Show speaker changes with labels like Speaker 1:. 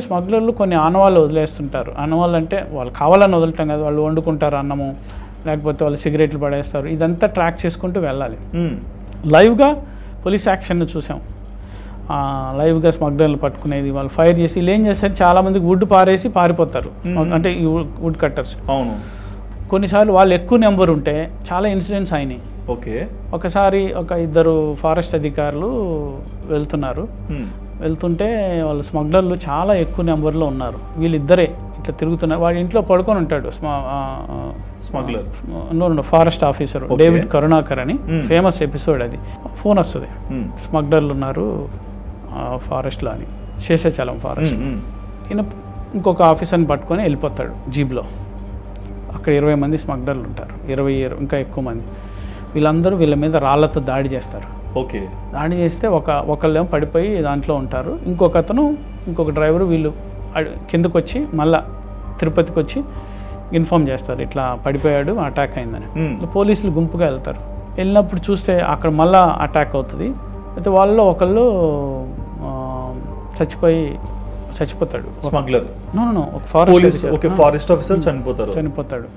Speaker 1: స్మగ్లర్లు కొన్ని ఆనవాళ్ళు వదిలేస్తుంటారు. ఆనవాళ్ళు అంటే వాళ్ళు కావాలని వదలటం కాదు, వాళ్ళు వండుకుంటారు అన్నము, లేకపోతే వాళ్ళు సిగరెట్లు పడేస్తారు. ఇదంతా ట్రాక్ చేసుకుంటూ వెళ్ళాలి. లైవ్గా పోలీస్ యాక్షన్ను చూసాం. లైవ్గా స్మగ్లర్లు పట్టుకునేది, వాళ్ళు ఫైర్ చేసి ఏం చేస్తారు, చాలామందికి వుడ్ పారేసి పారిపోతారు. అంటే ఈ వుడ్ కట్టర్స్.
Speaker 2: అవును.
Speaker 1: కొన్నిసార్లు వాళ్ళు ఎక్కువ నెంబర్ ఉంటే చాలా ఇన్సిడెంట్స్ అయినాయి.
Speaker 2: ఓకే.
Speaker 1: ఒకసారి ఒక 2 ఫారెస్ట్ అధికారులు వెళ్తుంటే వాళ్ళు స్మగ్లర్లు చాలా ఎక్కువ నెంబర్లో ఉన్నారు. వీళ్ళిద్దరే ఇట్లా తిరుగుతున్నారు. వాడి ఇంట్లో పడుకొని ఉంటాడు
Speaker 2: smuggler,
Speaker 1: forest officer David Karunakar అని. ఫేమస్ ఎపిసోడ్ అది. ఫోన్ వస్తుంది, స్మగ్లర్లు ఉన్నారు ఫారెస్ట్లో అని, శేషాచలం ఫారెస్ట్. ఈయన ఇంకొక ఆఫీసర్ని పట్టుకొని వెళ్ళిపోతాడు జీప్లో. అక్కడ 20 మంది స్మగ్లర్లు ఉంటారు, 20 ఇంకా ఎక్కువ మంది. వీళ్ళందరూ వీళ్ళ మీద రాళ్లతో దాడి చేస్తారు.
Speaker 2: ఓకే.
Speaker 1: దాడి చేస్తే ఒకళ్ళేమో పడిపోయి దాంట్లో ఉంటారు. ఇంకొక డ్రైవరు వీళ్ళు కిందకు వచ్చి మళ్ళా తిరుపతికి వచ్చి ఇన్ఫామ్ చేస్తారు, ఇట్లా పడిపోయాడు, అటాక్ అయిందని. పోలీసులు గుంపుగా వెళ్తారు. వెళ్ళినప్పుడు చూస్తే అక్కడ మళ్ళా అటాక్ అవుతుంది. అయితే వాళ్ళలో ఒకళ్ళు చచ్చిపోతాడు.
Speaker 2: స్మగ్లర్
Speaker 1: ఒక ఫారెస్ట్
Speaker 2: ఆఫీసర్ చనిపోతాడు.